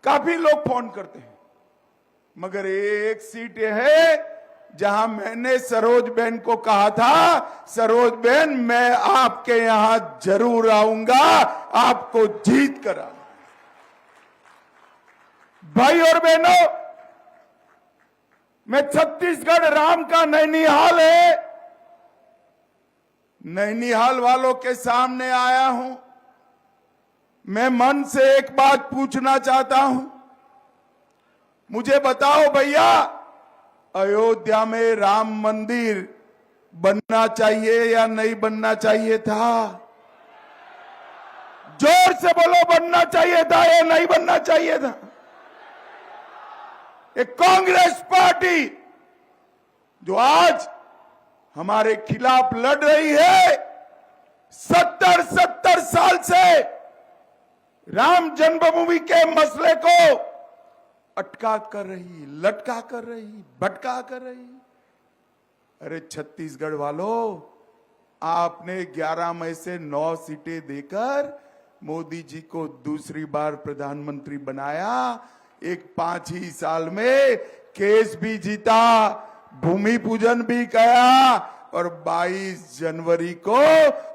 काफी लोग फोन करते हैं, मगर एक सीट है जहां मैंने सरोज बहन को कहा था, सरोज बहन मैं आपके यहां जरूर आऊंगा, आपको जीत कर आऊंगा। भाई और बहनों, मैं छत्तीसगढ़ राम का नैनीहाल है, नैनीहाल वालों के सामने आया हूं। मैं मन से एक बात पूछना चाहता हूं, मुझे बताओ भैया, अयोध्या में राम मंदिर बनना चाहिए या नहीं बनना चाहिए था? जोर से बोलो, बनना चाहिए था या नहीं बनना चाहिए था? एक कांग्रेस पार्टी जो आज हमारे खिलाफ लड़ रही है, 70 साल से राम जन्मभूमि के मसले को अटका कर रही, लटका कर रही, भटका कर रही। अरे छत्तीसगढ़ वालों, आपने 11 मई से 9 सीटें देकर मोदी जी को दूसरी बार प्रधानमंत्री बनाया। एक 5 ही साल में केस भी जीता, भूमि पूजन भी किया और 22 जनवरी को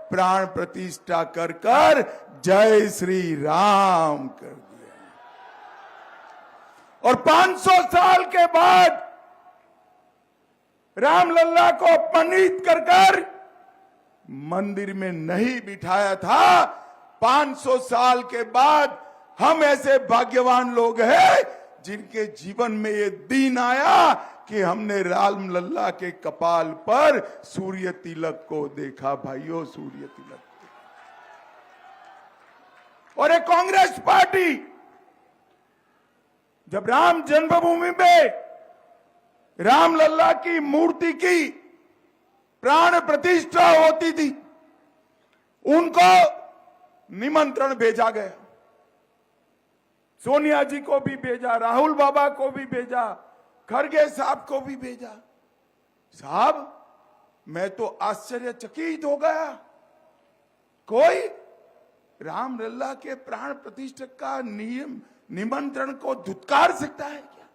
प्राण प्रतिष्ठा कर कर जय श्री राम कर दिया। और 500 साल के बाद रामलल्ला को अपमानित कर कर मंदिर में नहीं बिठाया था। 500 साल के बाद हम ऐसे भाग्यवान लोग हैं जिनके जीवन में ये दिन आया कि हमने रामलल्ला के कपाल पर सूर्य तिलक को देखा। भाइयों, सूर्य तिलक। और एक कांग्रेस पार्टी जब राम जन्मभूमि में रामलल्ला की मूर्ति की प्राण प्रतिष्ठा होती थी, उनको निमंत्रण भेजा गया। सोनिया जी को भी भेजा, राहुल बाबा को भी भेजा, खड़गे साहब को भी भेजा। साहब, मैं तो आश्चर्यचकित हो गया। कोई रामलल्ला के प्राण प्रतिष्ठा का निमंत्रण को धुतकार सकता है क्या?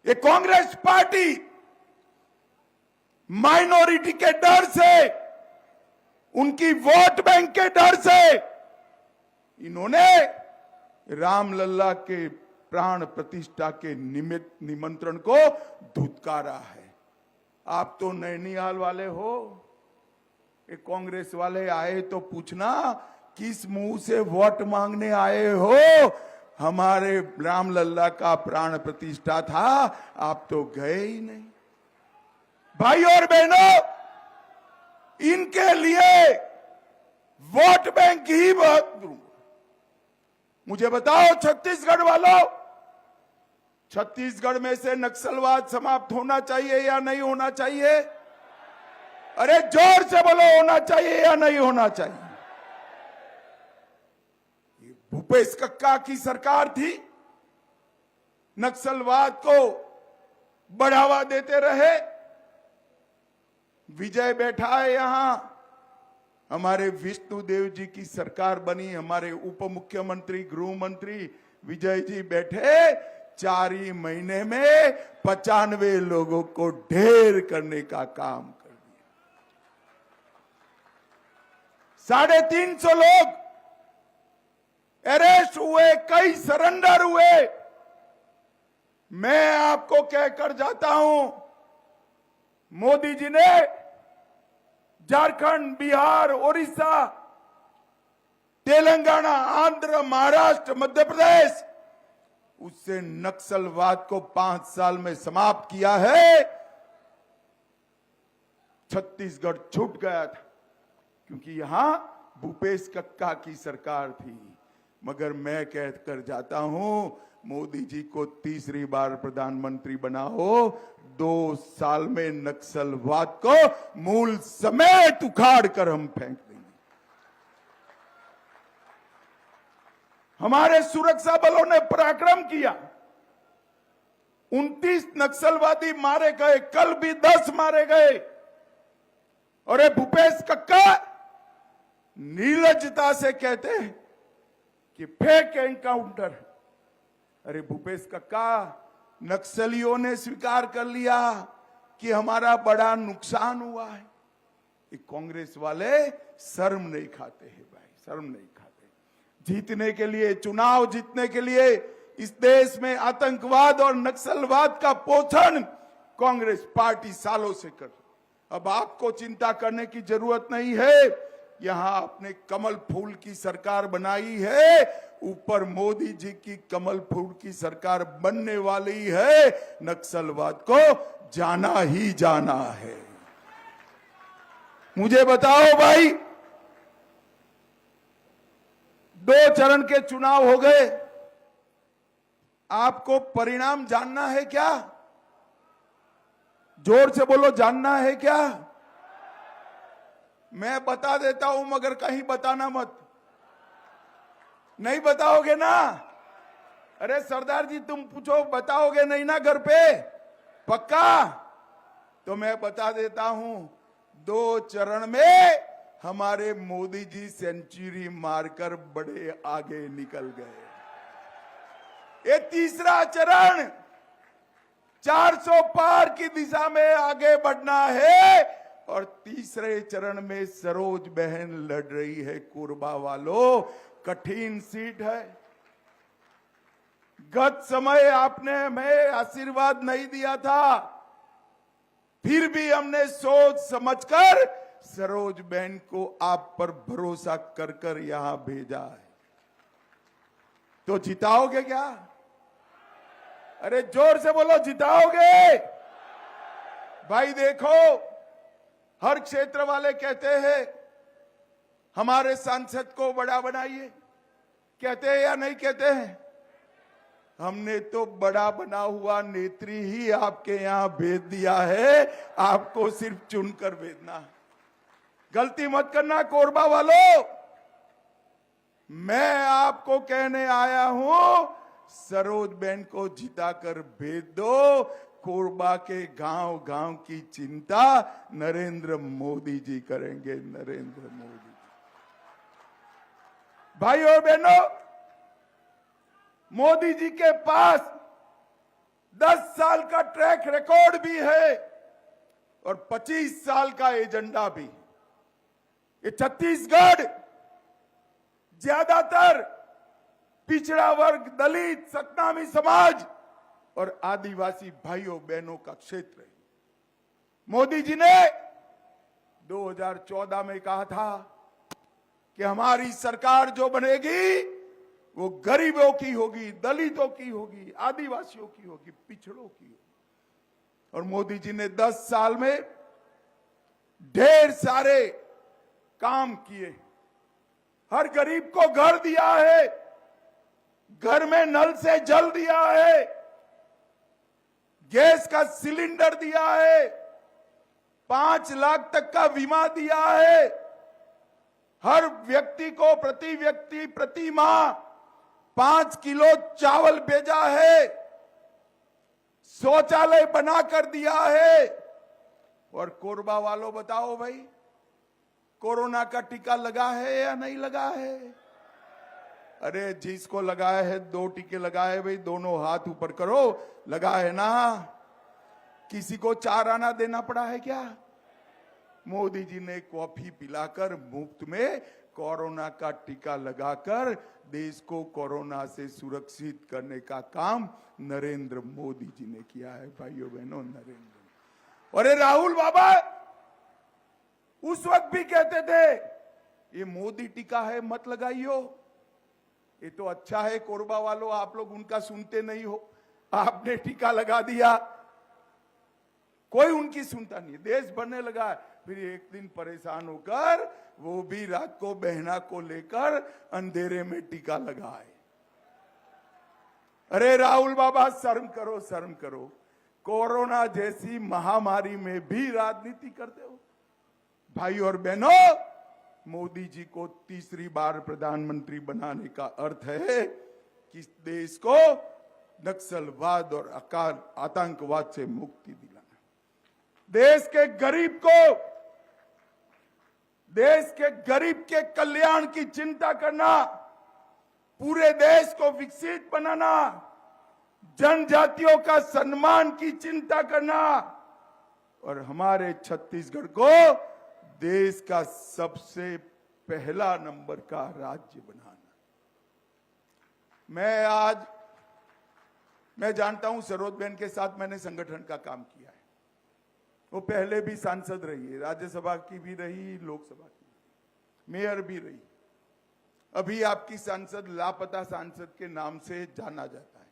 ये कांग्रेस पार्टी माइनॉरिटी के डर से, उनकी वोट बैंक के डर से इन्होंने रामलल्ला के प्राण प्रतिष्ठा के निमंत्रण को धुतकारा है। आप तो नैनीहाल वाले हो, एक कांग्रेस वाले आए तो पूछना किस मुंह से वोट मांगने आए हो? हमारे रामलल्ला का प्राण प्रतिष्ठा था, आप तो गए ही नहीं। भाई और बहनों, इनके लिए वोट बैंक ही बहुत। मुझे बताओ छत्तीसगढ़ वालों, छत्तीसगढ़ में से नक्सलवाद समाप्त होना चाहिए या नहीं होना चाहिए? अरे जोर से बोलो, होना चाहिए या नहीं होना चाहिए? ये भूपेश कक्का की सरकार थी, नक्सलवाद को बढ़ावा देते रहे। विजय बैठा है यहां, हमारे विष्णुदेव जी की सरकार बनी, हमारे उप मुख्यमंत्री गृह मंत्री विजय जी बैठे। 4 ही महीने में 95 लोगों को ढेर करने का काम कर दिया। 350 लोग अरेस्ट हुए, कई सरेंडर हुए। मैं आपको कहकर जाता हूं, मोदी जी ने झारखंड, बिहार, उड़ीसा, तेलंगाना, आंध्र, महाराष्ट्र, मध्य प्रदेश, उससे नक्सलवाद को 5 साल में समाप्त किया है। छत्तीसगढ़ छूट गया था क्योंकि यहां भूपेश कक्का की सरकार थी। मगर मैं कहकर जाता हूं, मोदी जी को तीसरी बार प्रधानमंत्री बनाओ, 2 साल में नक्सलवाद को मूल समेत उखाड़ कर हम फेंक देंगे। हमारे सुरक्षा बलों ने पराक्रम किया, 29 नक्सलवादी मारे गए, कल भी 10 मारे गए। और ये भूपेश कक्का नीलजता से कहते हैं कि फेक एनकाउंटर। अरे भूपेश कक्का, नक्सलियों ने स्वीकार कर लिया कि हमारा बड़ा नुकसान हुआ है। ये कांग्रेस वाले शर्म नहीं खाते हैं भाई, शर्म नहीं खाते। जीतने के लिए, चुनाव जीतने के लिए इस देश में आतंकवाद और नक्सलवाद का पोषण कांग्रेस पार्टी सालों से कर। अब आपको चिंता करने की जरूरत नहीं है। यहां आपने कमल फूल की सरकार बनाई है, ऊपर मोदी जी की कमल फूल की सरकार बनने वाली है। नक्सलवाद को जाना ही जाना है। मुझे बताओ भाई, 2 चरण के चुनाव हो गए, आपको परिणाम जानना है क्या? जोर से बोलो, जानना है क्या? मैं बता देता हूं, मगर कहीं बताना मत। नहीं बताओगे ना? अरे सरदार जी तुम पूछो, बताओगे नहीं ना घर पे? पक्का? तो मैं बता देता हूं, 2 चरण में हमारे मोदी जी सेंचुरी मारकर बड़े आगे निकल गए। ये तीसरा चरण 400 पार की दिशा में आगे बढ़ना है। और तीसरे चरण में सरोज बहन लड़ रही है। कोरबा वालों, कठिन सीट है। गत समय आपने हमें आशीर्वाद नहीं दिया था, फिर भी हमने सोच समझकर सरोज बहन को आप पर भरोसा कर कर यहां भेजा है। तो जिताओगे क्या? अरे जोर से बोलो, जिताओगे? भाई देखो, हर क्षेत्र वाले कहते हैं हमारे सांसद को बड़ा बनाइए, कहते हैं या नहीं कहते हैं? हमने तो बड़ा बना हुआ नेत्री ही आपके यहां भेज दिया है, आपको सिर्फ चुनकर भेजना है। गलती मत करना कोरबा वालों, मैं आपको कहने आया हूं, सरोज बहन को जिताकर भेज दो। कोरबा के गांव गांव की चिंता नरेंद्र मोदी जी करेंगे, नरेंद्र मोदी। भाइयों और बहनों, मोदी जी के पास 10 साल का ट्रैक रिकॉर्ड भी है और 25 साल का एजेंडा भी। ये छत्तीसगढ़ ज्यादातर पिछड़ा वर्ग, दलित, सतनामी समाज और आदिवासी भाइयों बहनों का क्षेत्र है। मोदी जी ने 2014 में कहा था कि हमारी सरकार जो बनेगी वो गरीबों की होगी, दलितों की होगी, आदिवासियों की होगी, पिछड़ों की होगी। और मोदी जी ने 10 साल में ढेर सारे काम किए। हर गरीब को घर दिया है, घर में नल से जल दिया है, गैस का सिलेंडर दिया है, 5 लाख तक का बीमा दिया है, हर व्यक्ति को प्रति व्यक्ति प्रति माह 5 किलो चावल भेजा है, शौचालय बनाकर दिया है। और कोरबा वालों बताओ भाई, कोरोना का टीका लगा है या नहीं लगा है? अरे जिसको लगाया है, 2 टीके लगाए भाई, दोनों हाथ ऊपर करो, लगा है ना? किसी को 4 आना देना पड़ा है क्या? मोदी जी ने कॉफी पिलाकर मुफ्त में कोरोना का टीका लगाकर देश को कोरोना से सुरक्षित करने का काम नरेंद्र मोदी जी ने किया है। भाइयों बहनों, नरेंद्र। और राहुल बाबा उस वक्त भी कहते थे ये मोदी टीका है, मत लगाइयो। ये तो अच्छा है कोरबा वालों, आप लोग उनका सुनते नहीं हो, आपने टीका लगा दिया, कोई उनकी सुनता नहीं, देश बढ़ने लगा। फिर एक दिन परेशान होकर वो भी रात को बहना को लेकर अंधेरे में टीका लगाए। अरे राहुल बाबा, शर्म करो, शर्म करो। कोरोना जैसी महामारी में भी राजनीति करते हो। भाई और बहनों, मोदी जी को तीसरी बार प्रधानमंत्री बनाने का अर्थ है कि देश को नक्सलवाद और आतंकवाद से मुक्ति दिलाना, देश के गरीब के कल्याण की चिंता करना, पूरे देश को विकसित बनाना, जनजातियों का सम्मान की चिंता करना और हमारे छत्तीसगढ़ को देश का सबसे पहला नंबर का राज्य बनाना। मैं जानता हूं सरोजबेन के साथ मैंने संगठन का काम किया है। वो पहले भी सांसद रही है, राज्यसभा की भी रही, लोकसभा की, मेयर भी रही। अभी आपकी सांसद लापता सांसद के नाम से जाना जाता है।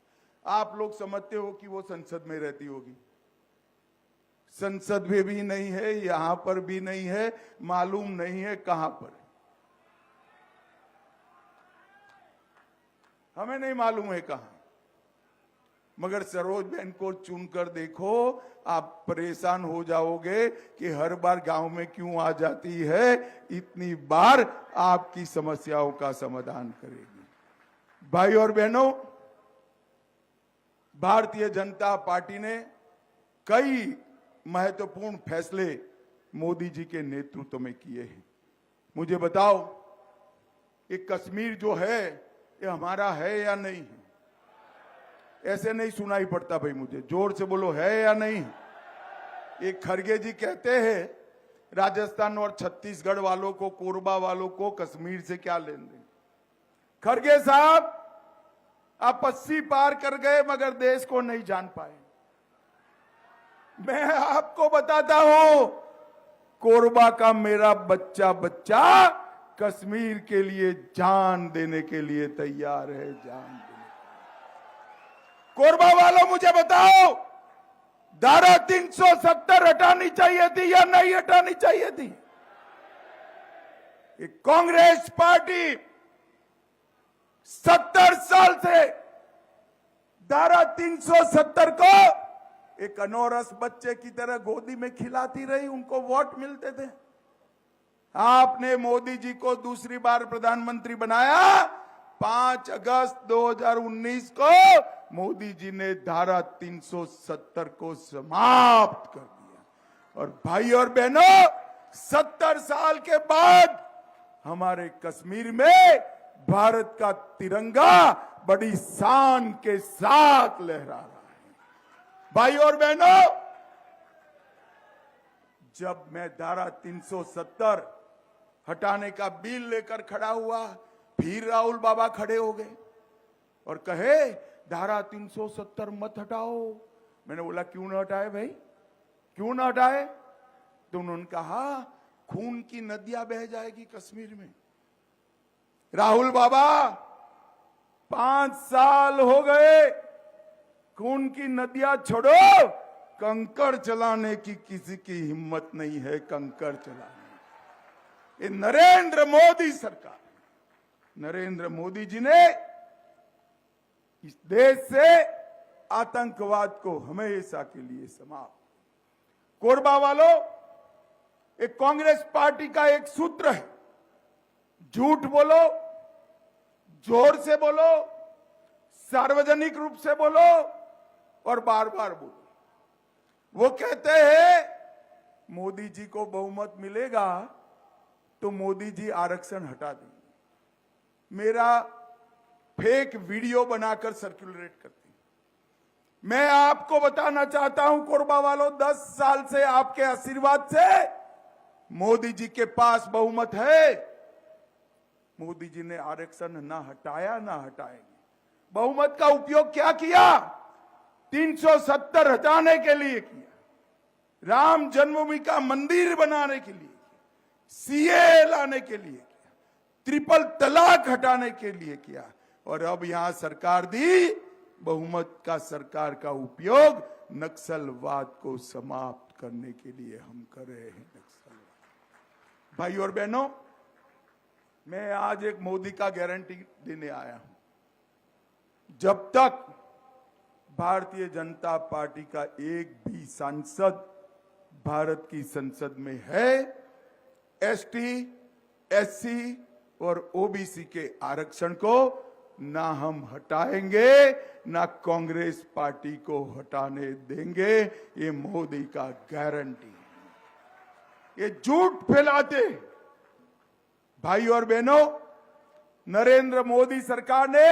आप लोग समझते हो कि वो संसद में रहती होगी। संसद में भी नहीं है, यहां पर भी नहीं है, मालूम नहीं है कहां पर है। हमें नहीं मालूम है कहां, मगर सरोजबेन को चुनकर देखो, आप परेशान हो जाओगे कि हर बार गांव में क्यों आ जाती है, इतनी बार आपकी समस्याओं का समाधान करेगी। भाई और बहनों, भारतीय जनता पार्टी ने कई महत्वपूर्ण फैसले मोदी जी के नेतृत्व में किए हैं। मुझे बताओ, ये कश्मीर जो है ये हमारा है या नहीं है? ऐसे नहीं सुनाई पड़ता भाई, मुझे जोर से बोलो, है या नहीं? एक खड़गे जी कहते हैं राजस्थान और छत्तीसगढ़ वालों को, कोरबा वालों को कश्मीर से क्या लेन देन। खड़गे साहब, आप 80 पार कर गए मगर देश को नहीं जान पाए। मैं आपको बताता हूं, कोरबा का मेरा बच्चा कश्मीर के लिए जान देने के लिए तैयार है, जान देने। कोरबा वालों मुझे बताओ, धारा 370 हटानी चाहिए थी या नहीं हटानी चाहिए थी? कांग्रेस पार्टी 70 साल से धारा 370 को एक अनोरस बच्चे की तरह गोदी में खिलाती रही, उनको वोट मिलते थे। आपने मोदी जी को दूसरी बार प्रधानमंत्री बनाया। 5 अगस्त 2019 को मोदी जी ने धारा 370 को समाप्त कर दिया। और भाई और बहनों, 70 साल के बाद हमारे कश्मीर में भारत का तिरंगा बड़ी शान के साथ लहरा रहा है। भाई और बहनों, जब मैं धारा 370 हटाने का बिल लेकर खड़ा हुआ, फिर राहुल बाबा खड़े हो गए और कहे धारा 370 मत हटाओ। मैंने बोला क्यों ना हटाए भाई, क्यों ना हटाए? तो उन्होंने कहा खून की नदियां बह जाएगी कश्मीर में। राहुल बाबा, 5 साल हो गए, खून की नदियां छोड़ो, कंकड़ चलाने की किसी की हिम्मत नहीं है। कंकड़ चलाने ये नरेंद्र मोदी सरकार, नरेंद्र मोदी जी ने इस देश से आतंकवाद को हमेशा के लिए समाप्त। कोरबा वालों, एक कांग्रेस पार्टी का एक सूत्र है, झूठ बोलो, जोर से बोलो, सार्वजनिक रूप से बोलो और बार बार बोलो। वो कहते हैं मोदी जी को बहुमत मिलेगा तो मोदी जी आरक्षण हटा देंगे। मेरा फेक वीडियो बनाकर सर्कुलेट करती। मैं आपको बताना चाहता हूं कोरबा वालों, 10 साल से आपके आशीर्वाद से मोदी जी के पास बहुमत है। मोदी जी ने आरक्षण ना हटाया ना हटाएंगे। बहुमत का उपयोग क्या किया? 370 हटाने के लिए किया, राम जन्मभूमि का मंदिर बनाने के लिए किया, सीए लाने के लिए किया, ट्रिपल तलाक हटाने के लिए किया, और अब यहां सरकार दी, बहुमत का सरकार का उपयोग नक्सलवाद को समाप्त करने के लिए हम कर रहे हैं। नक्सलवाद। भाई और बहनों, मैं आज एक मोदी का गारंटी देने आया हूं। जब तक भारतीय जनता पार्टी का एक भी सांसद भारत की संसद में है, एसटी, एससी और ओबीसी के आरक्षण को ना हम हटाएंगे, ना कांग्रेस पार्टी को हटाने देंगे। ये मोदी का गारंटी है। ये झूठ फैलाते भाई और बहनों, नरेंद्र मोदी सरकार ने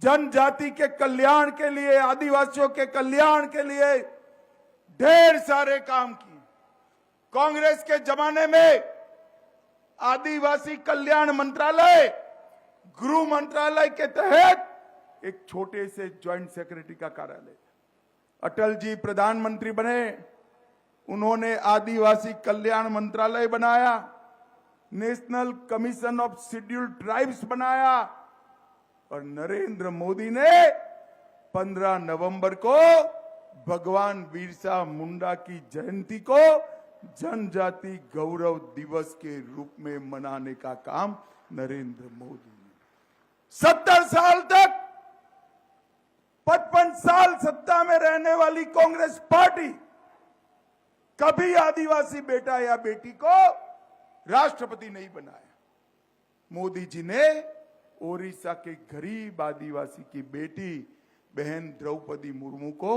जनजाति के कल्याण के लिए, आदिवासियों के कल्याण के लिए ढेर सारे काम किए। कांग्रेस के जमाने में आदिवासी कल्याण मंत्रालय, गृह मंत्रालय के तहत एक छोटे से ज्वाइंट सेक्रेटरी का कार्यालय। अटल जी प्रधानमंत्री बने, उन्होंने आदिवासी कल्याण मंत्रालय बनाया, national commission of scheduled tribes बनाया, और नरेंद्र मोदी ने 15 नवंबर को भगवान बिरसा मुंडा की जयंती को जनजाति गौरव दिवस के रूप में मनाने का काम नरेंद्र मोदी ने 70 साल तक 55 साल सत्ता में रहने वाली कांग्रेस पार्टी कभी आदिवासी बेटा या बेटी को राष्ट्रपति नहीं बनाया। मोदी जी ने ओडिशा के गरीब आदिवासी की बेटी बहन द्रौपदी मुर्मू को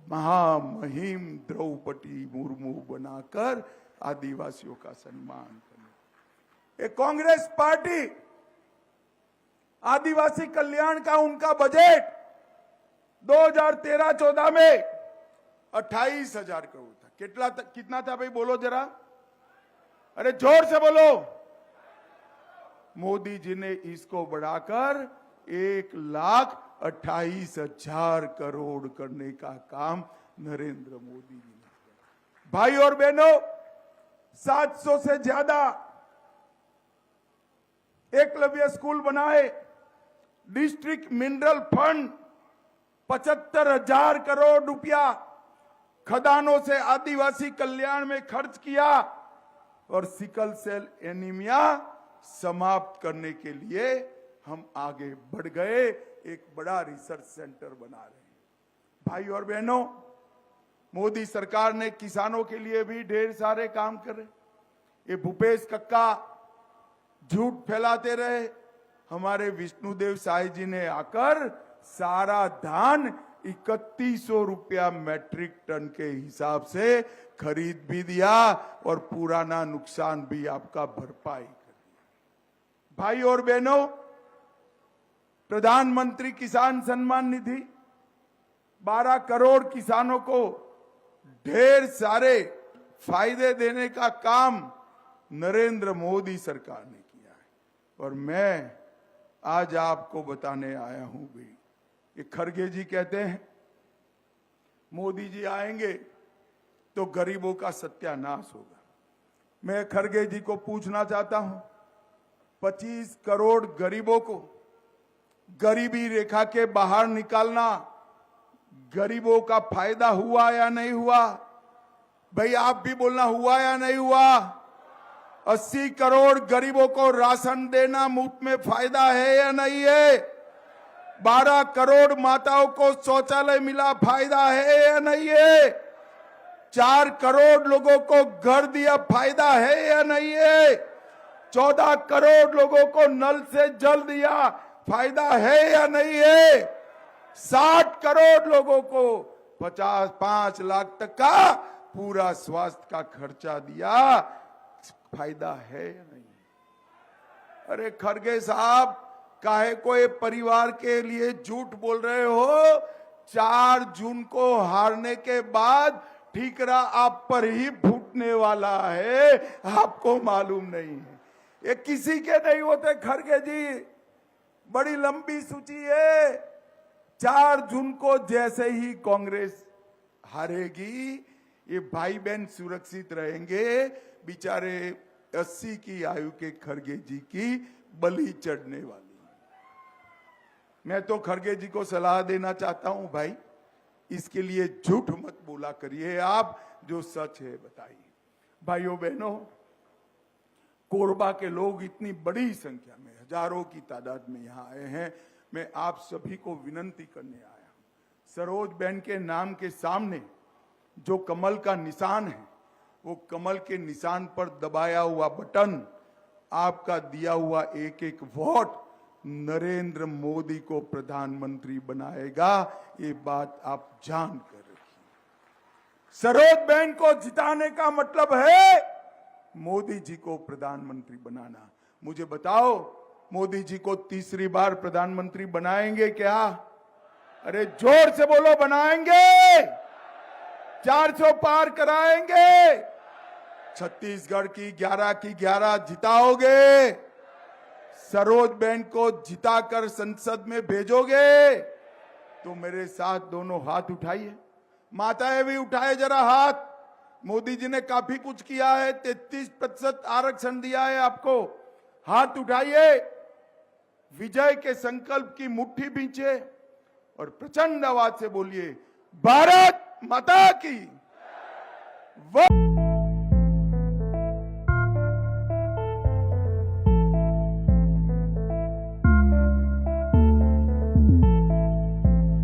महामहिम द्रौपदी मुर्मू बनाकर आदिवासियों का सम्मान करने। एक कांग्रेस पार्टी आदिवासी कल्याण का उनका बजट 2013-14 में 28,000 करोड़ था। कितना था भाई, बोलो जरा, अरे जोर से बोलो। मोदी जी ने इसको बढ़ाकर 1,28,000 करोड़ करने का काम नरेंद्र मोदी जी ने किया। भाई और बहनों, 700 से ज्यादा एकलव्य स्कूल बनाए, डिस्ट्रिक्ट मिनरल फंड 75,000 करोड़ रुपया खदानों से आदिवासी कल्याण में खर्च किया, और सिकल सेल एनीमिया समाप्त करने के लिए हम आगे बढ़ गए, एक बड़ा रिसर्च सेंटर बना रहे हैं। भाई और बहनों, मोदी सरकार ने किसानों के लिए भी ढेर सारे काम करे। ये भूपेश कक्का झूठ फैलाते रहे, हमारे विष्णुदेव साय जी ने आकर सारा धान 3100 रुपया मैट्रिक टन के हिसाब से खरीद भी दिया और पुराना नुकसान भी आपका भरपाई कर दिया। भाई और बहनों, प्रधानमंत्री किसान सम्मान निधि 12 करोड़ किसानों को ढेर सारे फायदे देने का काम नरेंद्र मोदी सरकार ने किया है। और मैं आज आपको बताने आया हूं भी, ये खरगे जी कहते हैं मोदी जी आएंगे तो गरीबों का सत्यानाश होगा। मैं खरगे जी को पूछना चाहता हूं, 25 करोड़ गरीबों को गरीबी रेखा के बाहर निकालना गरीबों का फायदा हुआ या नहीं हुआ? भाई आप भी बोलना, हुआ या नहीं हुआ? 80 करोड़ गरीबों को राशन देना मुफ्त में फायदा है या नहीं है? 12 करोड़ माताओं को शौचालय मिला, फायदा है या नहीं है? 4 करोड़ लोगों को घर दिया, फायदा है या नहीं है? 14 करोड़ लोगों को नल से जल दिया, फायदा है या नहीं है? 60 करोड़ लोगों को 5 लाख तक का पूरा स्वास्थ्य का खर्चा दिया, फायदा है या नहीं? अरे खरगे साहब, काहे को ये परिवार के लिए झूठ बोल रहे हो? 4 जून को हारने के बाद ठीकरा आप पर ही फूटने वाला है, आपको मालूम नहीं है। ये किसी के नहीं होते खरगे जी, बड़ी लंबी सूची है। 4 जून को जैसे ही कांग्रेस हारेगी, ये भाई बहन सुरक्षित रहेंगे, बेचारे 80 की आयु के खरगे जी की बलि चढ़ने वाली। मैं तो खरगे जी को सलाह देना चाहता हूं, भाई इसके लिए झूठ मत बोला करिए, आप जो सच है बताइए। भाइयों बहनों, कोरबा के लोग इतनी बड़ी संख्या में, हजारों की तादाद में यहां आए हैं। मैं आप सभी को विनंती करने आया हूं, सरोज बहन के नाम के सामने जो कमल का निशान है, वो कमल के निशान पर दबाया हुआ बटन, आपका दिया हुआ एक एक वोट नरेंद्र मोदी को प्रधानमंत्री बनाएगा, ये बात आप जान कर रखिए। सरोज बहन को जिताने का मतलब है मोदी जी को प्रधानमंत्री बनाना। मुझे बताओ, मोदी जी को तीसरी बार प्रधानमंत्री बनाएंगे क्या? अरे जोर से बोलो, बनाएंगे? 400 पार कराएंगे? छत्तीसगढ़ की 11 की 11 जिताओगे? सरोज बहन को जिताकर संसद में भेजोगे? तो मेरे साथ दोनों हाथ उठाइए। माताएं भी उठाए जरा हाथ। मोदी जी ने काफी कुछ किया है, 33% आरक्षण दिया है आपको। हाथ उठाइए, विजय के संकल्प की मुट्ठी भींचे और प्रचंड आवाज से बोलिए, भारत माता की।